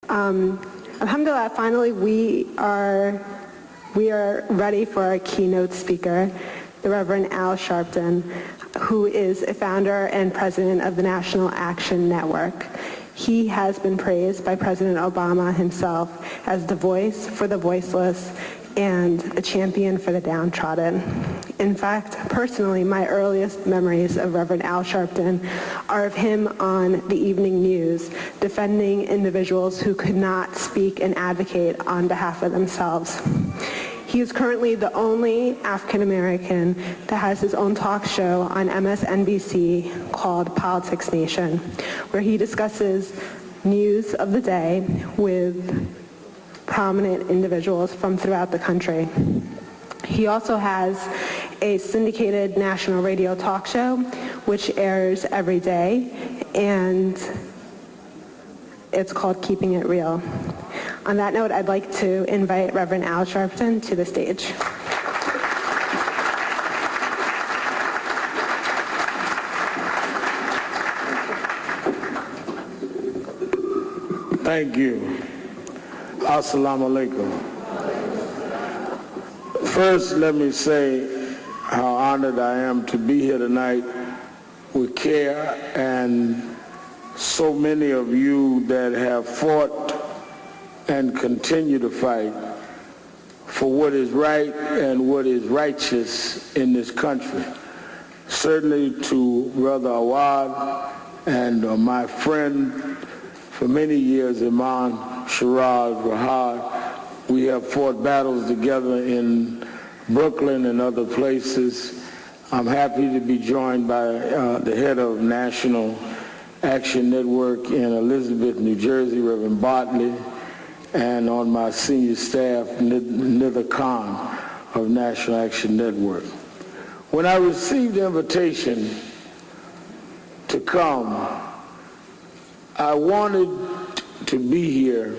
Alhamdulillah, finally we are ready for our keynote speaker, the Reverend Al Sharpton, who is a founder and president of the National Action Network. He has been praised by President Obama himself as the voice for the voiceless and a champion for the downtrodden. In fact, personally, my earliest memories of Reverend Al Sharpton are of him on the evening news, defending individuals who could not speak and advocate on behalf of themselves. He is currently the only African American that has his own talk show on MSNBC called Politics Nation, where he discusses news of the day with prominent individuals from throughout the country. He also has a syndicated national radio talk show, which airs every day, and it's called Keeping It Real. On that note, I'd like to invite Reverend Al Sharpton to the stage. Thank you. Assalamu alaikum. First, let me say how honored I am to be here tonight with CAIR and so many of you that have fought and continue to fight for what is right and what is righteous in this country. Certainly to Brother Awad and my friend for many years, Imam Shiraz Rahad. We have fought battles together in Brooklyn and other places. I'm happy to be joined by the head of National Action Network in Elizabeth, New Jersey, Reverend Bartley, and on my senior staff, Nitha Khan of National Action Network. When I received the invitation to come, I wanted to be here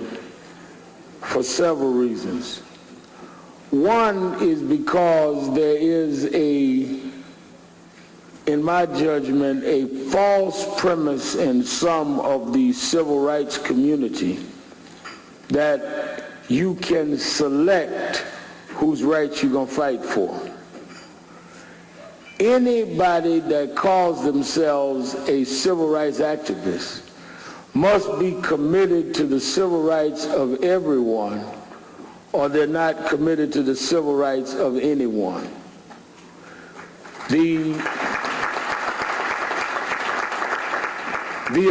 for several reasons. One is because there is in my judgment, a false premise in some of the civil rights community that you can select whose rights you're going to fight for. Anybody that calls themselves a civil rights activist must be committed to the civil rights of everyone, or they're not committed to the civil rights of anyone. The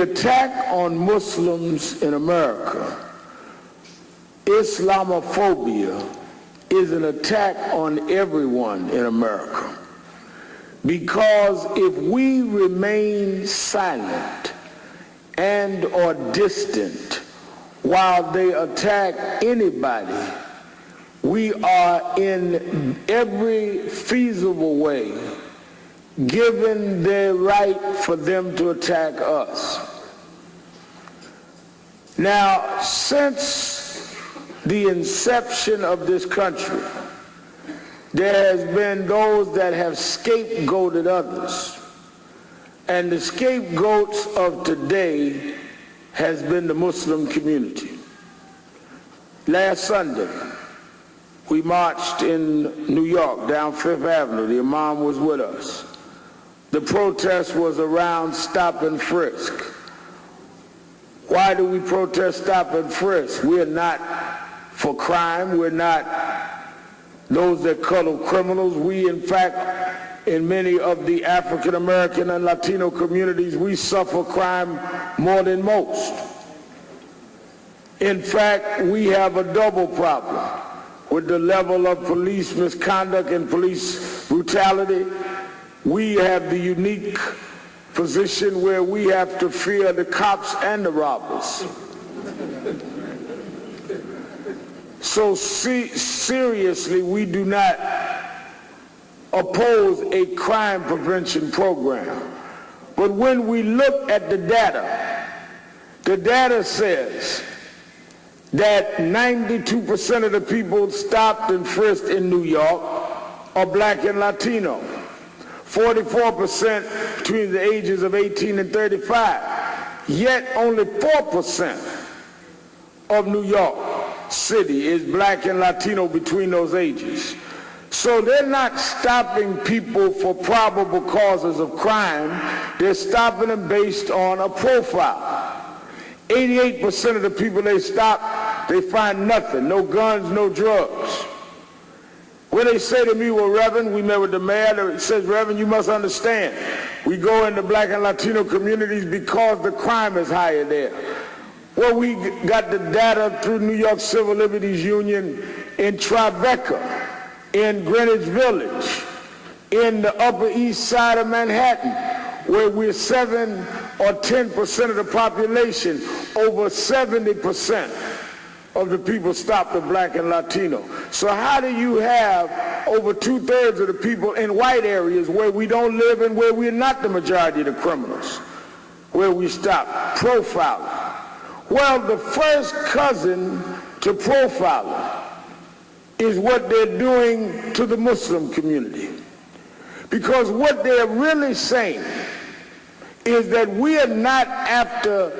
attack on Muslims in America, Islamophobia, is an attack on everyone in America. Because if we remain silent and or distant while they attack anybody, we are in every feasible way given the right for them to attack us. Now, since the inception of this country, there has been those that have scapegoated others. And the scapegoats of today has been the Muslim community. Last Sunday, we marched in New York down Fifth Avenue. The Imam was with us. The protest was around stop and frisk. Why do we protest stop and frisk? We're not for crime. We're not those that cuddle criminals. We, in fact, in many of the African American and Latino communities, we suffer crime more than most. In fact, we have a double problem with the level of police misconduct and police brutality. We have the unique position where we have to fear the cops and the robbers. So seriously, we do not oppose a crime prevention program. But when we look at the data says that 92% of the people stopped and frisked in New York are black and Latino. 44% between the ages of 18 and 35. Yet only 4% of New York City is black and Latino between those ages. So they're not stopping people for probable causes of crime. They're stopping them based on a profile. 88% of the people they stop, they find nothing, no guns, no drugs. When they say to me, well, Reverend, we met with the mayor, it says, Reverend, you must understand, we go into black and Latino communities because the crime is higher there. Well, we got the data through New York Civil Liberties Union in Tribeca, in Greenwich Village, in the Upper East Side of Manhattan, where we're 7 or 10% of the population, over 70% of the people stop the black and Latino. So how do you have over 2/3 of the people in white areas where we don't live and where we're not the majority of the criminals, where we stop profiling? Well, the first cousin to profiling is what they're doing to the Muslim community. Because what they're really saying is that we are not after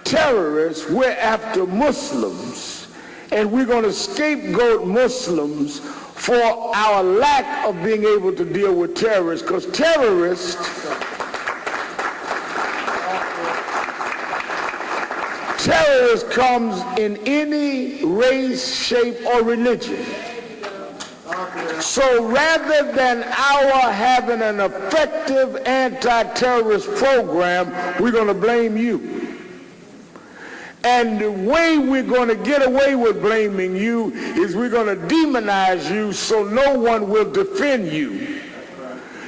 terrorists, we're after Muslims, and we're going to scapegoat Muslims for our lack of being able to deal with terrorists, because terrorists comes in any race, shape, or religion. So rather than our having an effective anti-terrorist program, we're going to blame you. And the way we're going to get away with blaming you is we're going to demonize you so no one will defend you.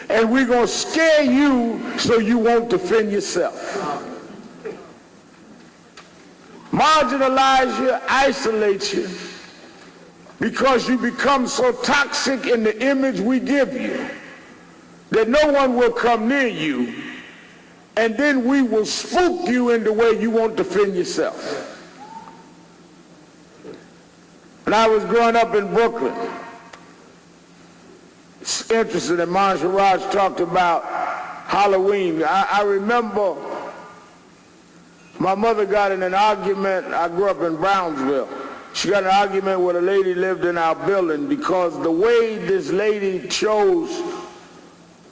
And we're going to scare you so you won't defend yourself. Marginalize you, isolate you, because you become so toxic in the image we give you that no one will come near you, and then we will spook you in the way you won't defend yourself. When I was growing up in Brooklyn, it's interesting that Marshall Raj talked about Halloween. I remember my mother got in an argument. I grew up in Brownsville. She got in an argument with a lady who lived in our building because the way this lady chose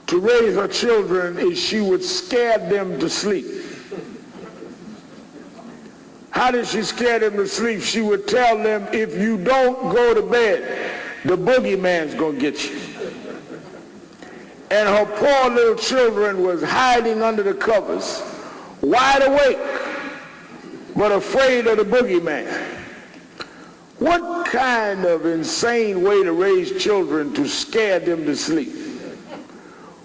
to raise her children is she would scare them to sleep. How did she scare them to sleep? She would tell them, if you don't go to bed, the boogeyman's gonna get you. And her poor little children was hiding under the covers, wide awake, but afraid of the boogeyman. What kind of insane way to raise children to scare them to sleep?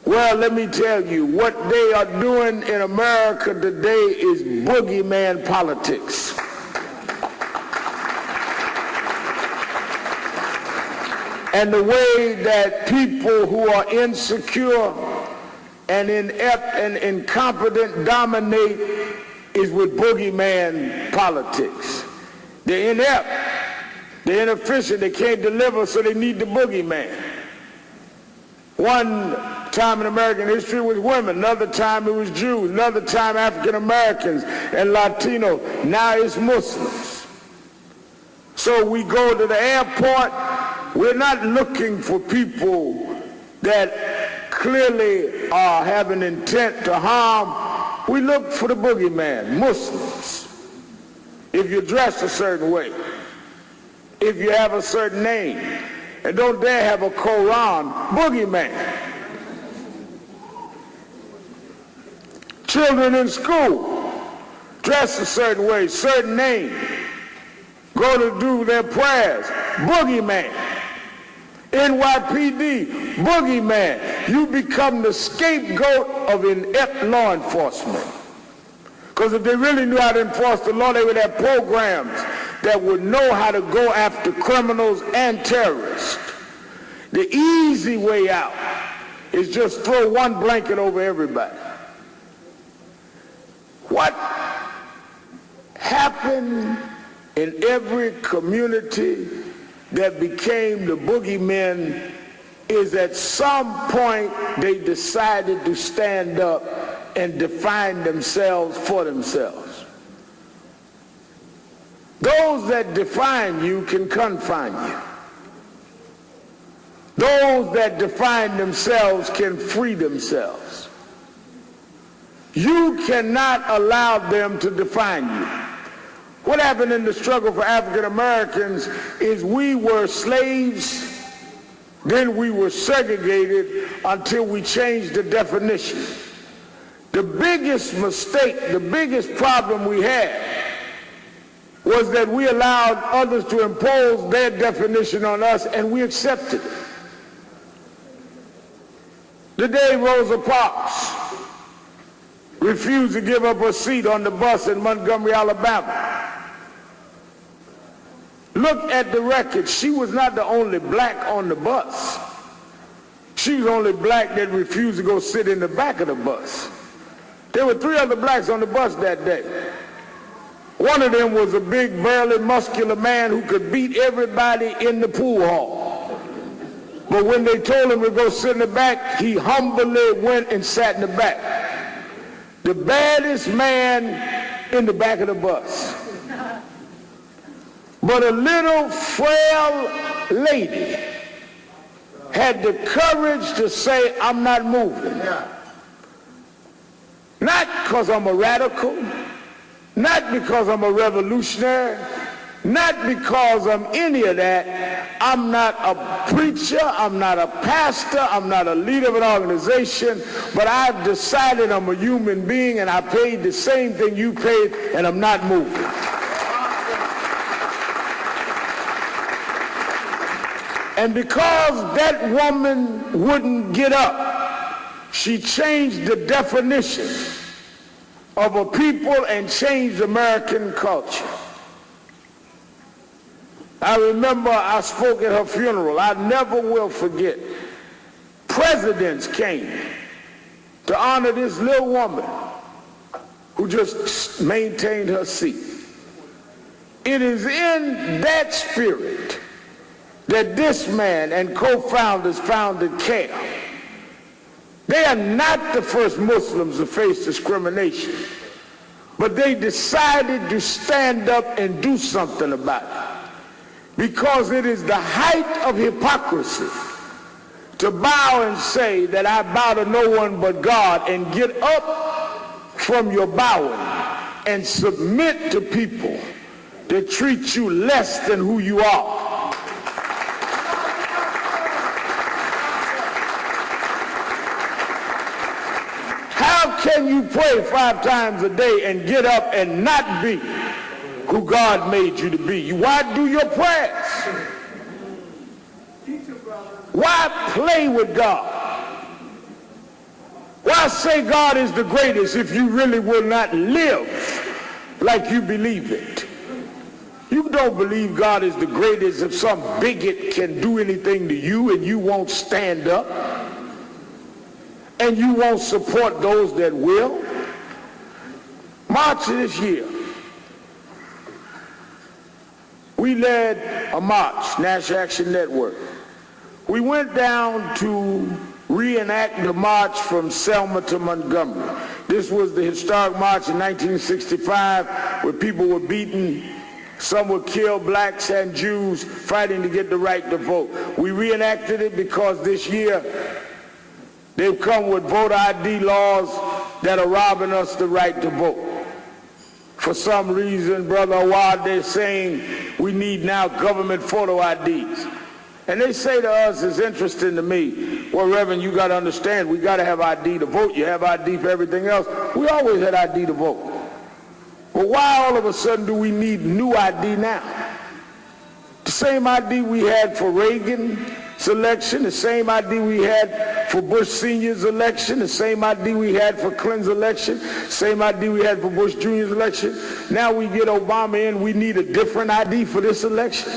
Well, let me tell you, what they are doing in America today is boogeyman politics. And the way that people who are insecure and inept and incompetent dominate is with boogeyman politics. They're inept, they're inefficient, they can't deliver, so they need the boogeyman. One time in American history was women, another time it was Jews, another time African Americans and Latino, now it's Muslims. So we go to the airport, we're not looking for people that clearly have an intent to harm. We look for the boogeyman, Muslims. If you're dressed a certain way, if you have a certain name, and don't dare have a Quran, boogeyman. Children in school, dress a certain way, certain name, go to do their prayers, boogeyman. NYPD, boogeyman. You become the scapegoat of inept law enforcement. Because if they really knew how to enforce the law, they would have programs that would know how to go after criminals and terrorists. The easy way out is just throw one blanket over everybody. What happened in every community that became the boogeymen is at some point they decided to stand up and define themselves for themselves. Those that define you can confine you. Those that define themselves can free themselves. You cannot allow them to define you. What happened in the struggle for African Americans is we were slaves, then we were segregated until we changed the definition. The biggest mistake, the biggest problem we had was that we allowed others to impose their definition on us and we accepted it. The day Rosa Parks refused to give up her seat on the bus in Montgomery, Alabama. Look at the record. She was not the only black on the bus. She was the only black that refused to go sit in the back of the bus. There were 3 other blacks on the bus that day. One of them was a big, burly, muscular man who could beat everybody in the pool hall. But when they told him to go sit in the back, he humbly went and sat in the back. The baddest man in the back of the bus. But a little frail lady had the courage to say, I'm not moving. Not because I'm a radical, not because I'm a revolutionary, not because I'm any of that. I'm not a preacher, I'm not a pastor, I'm not a leader of an organization, but I've decided I'm a human being and I paid the same thing you paid and I'm not moving. And because that woman wouldn't get up, she changed the definition of a people and changed American culture. I remember I spoke at her funeral. I never will forget. Presidents came to honor this little woman who just maintained her seat. It is in that spirit that this man and co-founders founded CAIR. They are not the first Muslims to face discrimination, but they decided to stand up and do something about it, because it is the height of hypocrisy to bow and say that I bow to no one but God, and get up from your bowing and submit to people that treat you less than who you are. How can you pray 5 times a day and get up and not be who God made you to be? Why do your prayers? Why play with God? Why say God is the greatest if you really will not live like you believe it? You don't believe God is the greatest if some bigot can do anything to you and you won't stand up and you won't support those that will. March this year, we led a march, National Action Network. We went down to reenact the march from Selma to Montgomery. This was the historic march in 1965 where people were beaten, some were killed, blacks and Jews fighting to get the right to vote. We reenacted it because this year they've come with voter ID laws that are robbing us the right to vote. For some reason, Brother Awad, they're saying we need now government photo IDs. And they say to us, it's interesting to me, well, Reverend, you got to understand, we got to have ID to vote. You have ID for everything else. We always had ID to vote. But why all of a sudden do we need new ID now? The same ID we had for Reagan's election, the same ID we had for Bush Sr.'s election, the same ID we had for Clinton's election, same ID we had for Bush Jr.'s election. Now we get Obama in, we need a different ID for this election.